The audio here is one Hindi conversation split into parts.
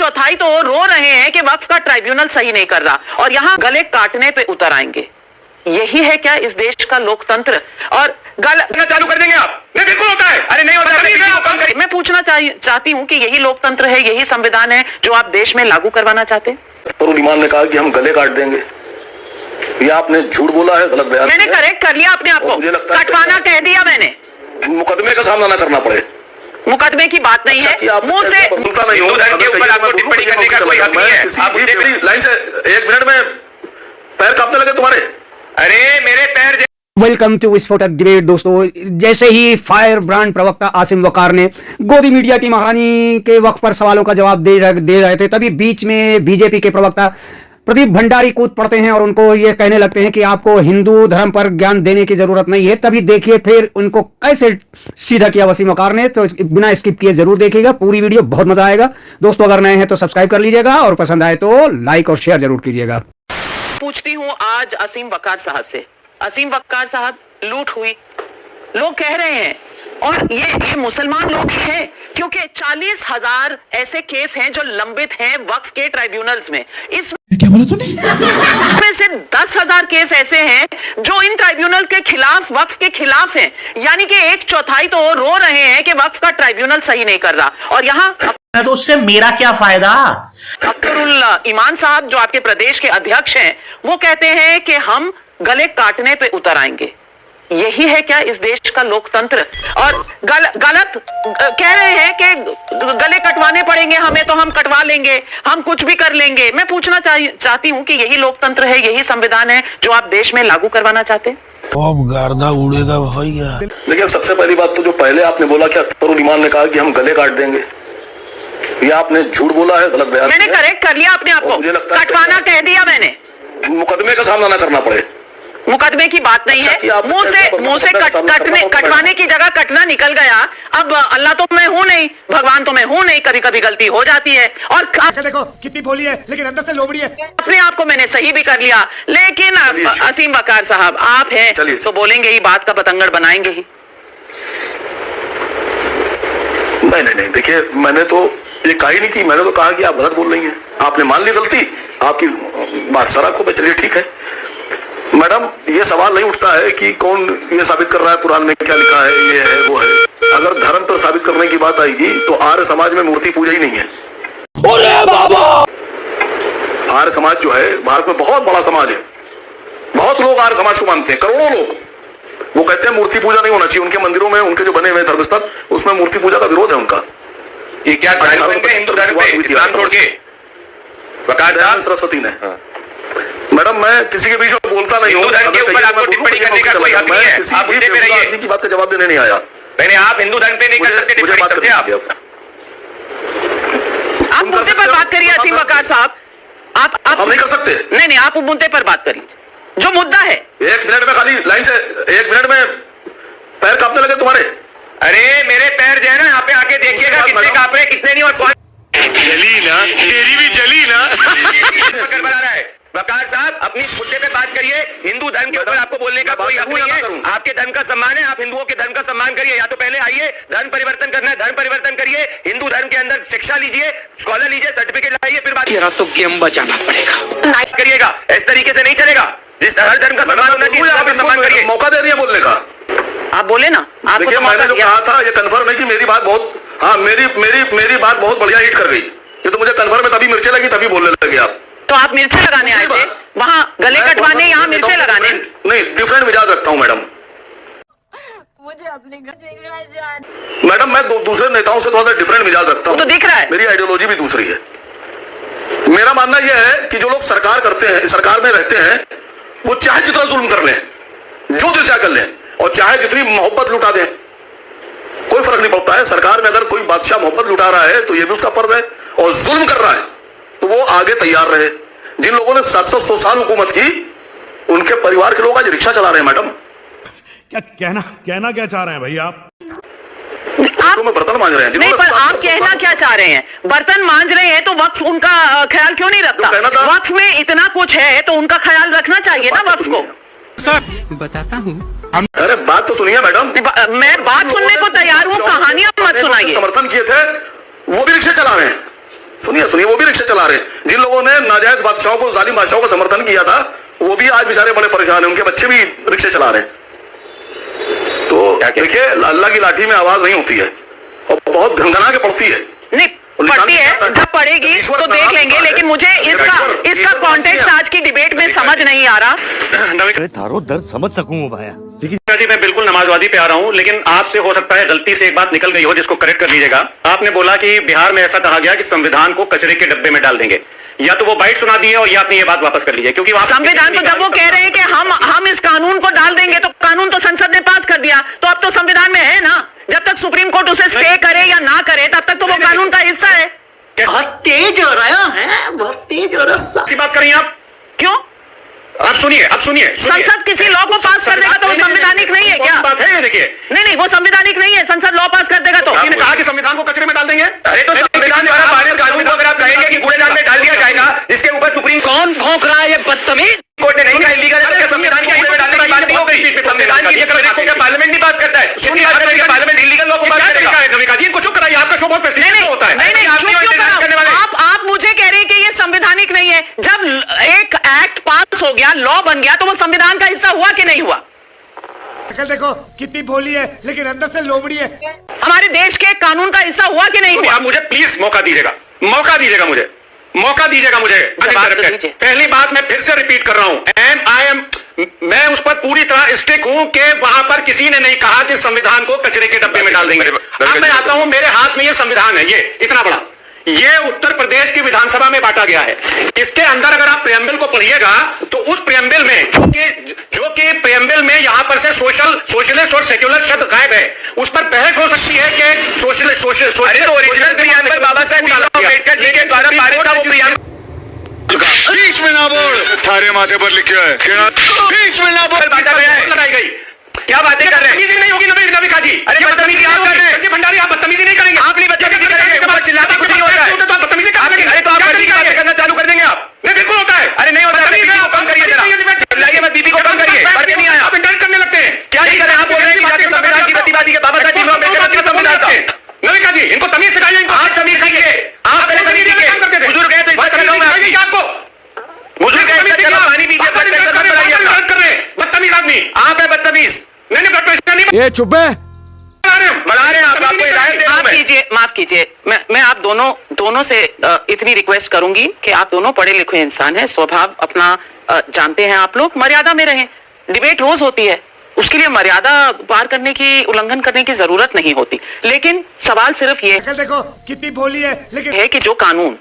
चौथाई तो रो रहे हैं कि वक्फ का ट्राइब्यूनल सही नहीं कर रहा, और यहाँ गले काटने पे उतर आएंगे। यही है क्या इस देश का लोकतंत्र? और चालू कर देंगे आप? नहीं, बिल्कुल होता है। अरे नहीं होता है। मैं पूछना चाहती हूँ कि यही लोकतंत्र है, यही संविधान है जो आप देश में लागू करवाना चाहते हैं? अख्तरुल ईमान ने कहा कि हम गले काट देंगे, ये आपने झूठ बोला है, गलत बयान। मैंने करेक्ट कर लिया अपने आप को, कटवाना कह दिया मैंने। मुकदमे का सामना ना करना पड़े। मुकदमे की बात नहीं है, मुंह से बोलता नहीं हूँ, के ऊपर आपको टिप्पणी करने का कोई हक नहीं है। आप लाइन से 1 मिनट में पैर कांपने लगे तुम्हारे। अरे मेरे पैर। वेलकम टू विस्फोटक डिबेट। दोस्तों, जैसे ही फायर ब्रांड प्रवक्ता आसिम वकार ने गोदी मीडिया की महारानी के वक्त पर सवालों का जवाब दे रहे थे, तभी बीच में बीजेपी के प्रवक्ता प्रदीप भंडारी कूद पड़ते हैं और उनको ये कहने लगते हैं कि आपको हिंदू धर्म पर ज्ञान देने की जरूरत नहीं है। तभी देखिए फिर उनको कैसे सीधा किया वसीम वकार ने, तो बिना स्किप किए जरूर देखिएगा, पूरी वीडियो बहुत मजा आएगा। दोस्तों, अगर नए हैं तो सब्सक्राइब कर लीजिएगा और पसंद आए तो लाइक और शेयर जरूर कीजिएगा। पूछती हूँ आज असीम वकार साहब से, असीम वकार साहब, लूट हुई, लोग कह रहे हैं, और ये मुसलमान लोग हैं, क्योंकि 40,000 ऐसे केस हैं जो लंबित हैं वक्फ के ट्राइब्यूनल्स में। इसमें क्या बोला तूने? में से 10,000 केस ऐसे हैं जो इन ट्राइब्यूनल के खिलाफ, वक्फ के खिलाफ हैं। यानी कि 1/4 तो रो रहे हैं कि वक्फ का ट्राइब्यूनल सही नहीं कर रहा, और यहाँ तो उससे मेरा क्या फायदा? अख्तरुल ईमान साहब जो आपके प्रदेश के अध्यक्ष हैं, वो कहते हैं कि हम गले काटने पे उतर आएंगे। यही है क्या इस देश का लोकतंत्र? और गलत कह रहे हैं कि गले कटवाने पड़ेंगे हमें, तो हम कटवा लेंगे, हम कुछ भी कर लेंगे। मैं पूछना चाहती हूँ कि यही लोकतंत्र है, यही संविधान है जो आप देश में लागू करवाना चाहते हैं? अब गर्दा उड़ेगा भैया। लेकिन सबसे पहली बात तो जो पहले आपने बोला कि अख्तरुल ईमान ने कहा कि हम गले काट देंगे, ये आपने झूठ बोला है, गलत बयान। मैंने करेक्ट कर लिया अपने आप को, कटवाना कह दिया मैंने। मुकदमे का सामना ना करना पड़े। मुकदमे की बात नहीं है, मुंह से कटवाने की जगह कटना निकल गया। अब अल्लाह तो मैं हूं नहीं, भगवान तो मैं हूं नहीं, कभी कभी गलती हो जाती है। और देखो कितनी भोली है, लेकिन अंदर से लोमड़ी है। अपने आप को मैंने सही भी कर लिया, लेकिन असीम वकार साहब आप हैं तो बोलेंगे ही, बात का पतंगड़ बनाएंगे ही। नहीं, देखिए, मैंने तो ये कहा ही नहीं कि, मैंने तो कहा कि आप गलत बोल रही हैं। आपने मान ली गलती, आपकी बात सराखों पे, चलिए ठीक है। मैडम, ये सवाल नहीं उठता है कि कौन ये साबित कर रहा है कुरान में क्या लिखा है, ये है वो है। अगर धर्म पर साबित करने की बात आएगी तो आर्य समाज में मूर्ति पूजा ही नहीं है। आर्य समाज जो है भारत में बहुत बड़ा समाज है, बहुत लोग आर्य समाज को मानते हैं, करोड़ों लोग। वो कहते हैं मूर्ति पूजा नहीं होना चाहिए, उनके मंदिरों में, उनके जो बने हुए धर्मस्थल, उसमें मूर्ति पूजा का विरोध है उनका। ये क्या सरस्वती ने। मैडम, मैं किसी के बीच में बोलता नहीं हूँ, के ऊपर आपको टिप्पणी करने का कोई हक नहीं है। आप मुद्दे पे रहिए। आदमी की बात का जवाब देने नहीं आया। नहीं, आप हिंदू धर्म पे नहीं कर सकते टिप्पणी कर सकते आप मुद्दे पर बात करिए असीम वकार साहब। आप हम नहीं कर सकते। नहीं, आप मुद्दे पर बात करिए, जो मुद्दा है। 1 मिनट में, खाली लाइन से 1 मिनट में पैर कांपने लगे तुम्हारे। अरे मेरे पैर जो है ना, यहाँ पे आके देखिएगा कितने कांप रहे, कितने नहीं। और जली ना, तेरी भी जली ना। बना रहा है वकार साहब, अपनी मुद्दे पे बात करिए। हिंदू धर्म के ऊपर आपको बोलने का कोई हक नहीं है। आपके धर्म का सम्मान है, आप हिंदुओं के धर्म का सम्मान करिए। या तो पहले आइए, धर्म परिवर्तन करना है, धर्म परिवर्तन करिए, हिंदू धर्म के अंदर शिक्षा लीजिए, स्कॉलर लीजिए, सर्टिफिकेट लाइए, फिर बात तो गेम बचाना पड़ेगा। करिएगा। इस तरीके से नहीं चलेगा। जिस हर धर्म का सम्मान होना चाहिए, आप सम्मान करिए। मौका दे रही है बोलने का, आप बोले ना। देखिए, मैंने जो कहा था ये कंफर्म है कि मेरी बात बहुत, हाँ, मेरी बात बहुत बढ़िया हिट कर गई। ये तो मुझे कंफर्म है, तभी मिर्चे लगी, तभी बोलने लगे आप। तो आप मिर्चे लगाने आए थे वहाँ, गले कटवाने, यहाँ मिर्चे लगाने? नहीं, डिफरेंट मिजाज रखता हूँ मैडम। मुझे अपने घर मैडम, मैं दूसरे नेताओं से थोड़ा सा डिफरेंट मिजाज रखता हूँ, तो दिख रहा है। मेरी आइडियोलॉजी भी दूसरी है। मेरा मानना यह है कि जो लोग सरकार करते हैं, सरकार में रहते हैं, वो चाहे जितना जुल्म कर लें, जो दिल चाहे कर लें, और चाहे जितनी मोहब्बत लुटा दें, कोई फर्क नहीं पड़ता है। सरकार में अगर कोई बादशाह मोहब्बत लुटा रहा है तो यह भी उसका फर्ज है, और जुल्म कर रहा है तो वो आगे तैयार रहे। जिन लोगों ने 700 साल हुकूमत की, उनके परिवार के लोग आज रिक्शा चला रहे हैं। मैडम, क्या कहना क्या चाह रहे हैं भाई आप? में बर्तन मांज रहे हैं। नहीं, पर आप कहना क्या चाह रहे हैं? बर्तन मांज रहे हैं तो वक्फ उनका ख्याल क्यों नहीं रखता? वक्फ में इतना कुछ है तो उनका ख्याल रखना चाहिए ना वक्फ को। सर, बताता हूँ। अरे बात तो सुनिए मैडम। मैं बात सुनने को तैयार हूँ, कहानियां मत सुनाइए। समर्थन किए थे, वो भी रिक्शा चला रहे हैं। सुनिए। सुनिए, वो भी रिक्शा चला रहे हैं। जिन लोगों ने नाजायज बादशाहों को, जालिम बादशाहों को समर्थन किया था, वो भी आज बेचारे बड़े परेशान हैं, उनके बच्चे भी रिक्शे चला रहे हैं। तो देखिए, अल्लाह की लाठी में आवाज नहीं होती है और बहुत घंघना के पड़ती है। नहीं पड़ती है, जब पड़ेगी तो देख लेंगे, लेकिन मुझे इसका कॉन्टेक्स्ट आज की डिबेट में समझ नहीं आ रहा। थारो दर्द समझ सकूं भाया, लेकिन जी मैं बिल्कुल नमाजवादी पे आ रहा हूं, लेकिन आपसे हो सकता है गलती से एक बात निकल गई हो जिसको करेक्ट कर लीजिएगा। आपने बोला कि बिहार में ऐसा कहा गया कि संविधान को कचरे के डब्बे में डाल देंगे, या तो वो बाइट सुना दी है और या अपनी ये बात वापस कर लीजिए, क्योंकि संविधान तो जब वो कह रहे हैं कि हम इस कानून को डाल देंगे, तो कानून तो संसद ने पास कर दिया, तो अब तो संविधान में है ना। जब तक सुप्रीम कोर्ट उसे स्टे करे या ना करे, तब तक तो वो कानून का हिस्सा है। बहुत तेज हो रहा है, बहुत तेज हो रहा है। बात करिए आप, क्यों? आप सुनिए संसद किसी लॉ को पास कर देगा तो वो संवैधानिक नहीं है क्या? बात है, देखिए नहीं वो संवैधानिक नहीं है। संसद लॉ पास कर देगा तो किसी ने कहा कि संविधान को कचरे में डाल देंगे। अरे तो संविधान द्वारा पारित कानून को अगर आप कहेंगे कि कूड़ेदान में डाल दिया जाएगा, जिसके ऊपर सुप्रीम कौन भौंक रहा है ये बदतमीज? कोर्ट ने नहीं कहा इलीगल है, तो क्या संविधान के कूड़े में डालने की बात नहीं हो गई? संविधान की कचरे को क्या पार्लियामेंट नहीं पास करता है? किसी बात करेंगे पार्लियामेंट इलीगल लॉ को पास करेगा? इनको चुप कराइए, आपका शो बहुत प्रेस्टीजियस होता है। आप मुझे कह रहे हैं कि ये संवैधानिक नहीं है। जब एक एक्ट पास हो गया, लॉ बन गया, तो वो संविधान का हिस्सा हुआ कि नहीं हुआ? देखो कितनी भोली है, लेकिन अंदर से लोमड़ी है। हमारे देश के कानून का हिस्सा हुआ कि नहीं हुआ? आप मुझे प्लीज मौका दीजिएगा मुझे पहली बात मैं फिर से रिपीट कर रहा हूं, मैं उस पर पूरी तरह स्टिक हूं कि वहां पर किसी ने नहीं कहा कि संविधान को कचरे के डब्बे में डाल देंगे। अब मैं आता हूं, मेरे हाथ में ये संविधान है, ये इतना बड़ा, ये उत्तर प्रदेश की विधानसभा में बांटा गया है। इसके अंदर अगर आप प्रियम्बल को पढ़िएगा तो उस प्रियम्बल में जो कि प्रियम्बल में यहां पर से सोशलिस्ट और सेक्युलर शब्द गायब है, उस पर बहस हो सकती है कि सोशलिस्ट ओरिजिनल प्रियम्बल बाबा साहब अम्बेडकर जी के द्वारा पारित था, वो प्रियम्बल बीच में ना बोल, थारे माथे पर लिखा है बीच में ना बोल, बांटा गया है। लगाई गई। क्या बातें कर रहे हैं? नहीं होगी नबी काजी। अरे बदतमीजी आप कर रहे हैं भंडारी, आप बदतमीजी नहीं करेंगे। आप नहीं बदतमीजी करेंगे, चिल्लाते कुछ नहीं होता है। अरे तो आप फर्जी की बातें करना चालू कर देंगे आप? नहीं, बिल्कुल होता है। अरे नहीं होता है, बीबी को कम करिए जरा, चिल्लाइए मत, बीबी को कम करिए, पढ़ के नहीं आया। आप इंटरेक्ट करने लगते हैं। क्या नहीं कर रहे? आप बोल रहे हैं कि जाके संविधान की प्रतिवादी के बाबा साहब भीमराव अम्बेडकर का संविधान था। नबी काजी, इनको तमीज सिखाइए। आप तमीज सीखिए, आप पहले तमीज सीखिए। बुजुर्ग है तो इसका कर रहा हूं मैं आपको। बुजुर्ग है इसका चलो पानी पीजिए, ब्लड प्रेशर मत बढ़ाइए अपना। बदतमीज आदमी आप है बदतमीज। नहीं ब्लड प्रेशर नहीं ये चुप है, बढ़ा रहे हैं आप, आपको हिदायत दे रहा हूं मैं। माफ कीजिए, मैं आप दोनों से इतनी रिक्वेस्ट करूंगी कि आप दोनों पढ़े लिखे इंसान हैं, स्वभाव अपना जानते हैं आप लोग, मर्यादा में रहें। डिबेट रोज होती है, उसके लिए मर्यादा पार करने की, उल्लंघन करने की जरूरत नहीं होती। लेकिन सवाल सिर्फ ये देखो कितनी भोली है, लेकिन है कि जो कानून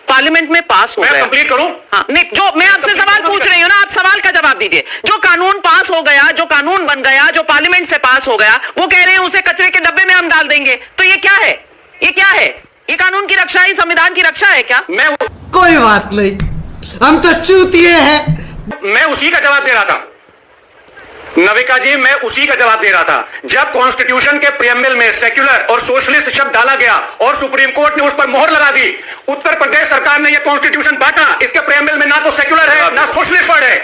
पार्लियामेंट में पास हो गया, कंप्लीट करूं? हाँ, नहीं, जो मैं आपसे सवाल पूछ रही हूँ ना, आप सवाल का जवाब दीजिए। जो कानून पास हो गया, जो कानून बन गया, जो पार्लियामेंट से पास हो गया, वो कह रहे हैं उसे कचरे के डब्बे में हम डाल देंगे, तो ये क्या है? ये क्या है? ये कानून की रक्षा है, संविधान की रक्षा है क्या? कोई बात नहीं, हम तो चूतिए हैं। मैं उसी का जवाब दे रहा था नविका जी, मैं उसी का जवाब दे रहा था। जब कॉन्स्टिट्यूशन के प्रियम्बल में सेक्युलर और सोशलिस्ट शब्द डाला गया और सुप्रीम कोर्ट ने उस पर मोहर लगा दी, उत्तर प्रदेश सरकार ने यह कॉन्स्टिट्यूशन बांटा, इसके प्रियम्बल में ना तो सेक्युलर है ना सोशलिस्ट वर्ड है,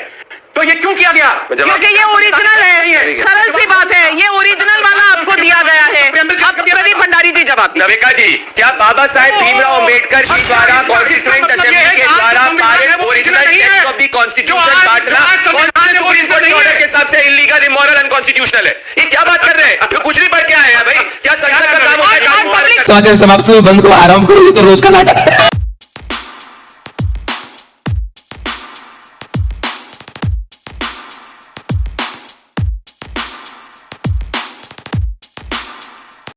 तो ये क्यों किया गया? क्योंकि ये ओरिजिनल है, सरल सी बात है, ये ओरिजिनल वाला आपको दिया गया है। अब प्रदीप भंडारी जी जवाब दीजिए। नविका जी, क्या बाबा साहेब भीमराव अम्बेडकर जी द्वारा कॉन्स्टिट्यूएंट असेंबली के द्वारा पारित original text of the constitution बांटना सुप्रीम कोर्ट के ऑर्डर के हिसाब से इलीगल, इमोरल, अनकॉन्स्टिट्यूशनल है? ये क्या बात कर रहे हैं? तो कुछ नहीं पढ़ के आए हैं भाई? क्या संसद का काम होता है? समाप्त बंद को आराम करो, ये तो रोज का नाटक है।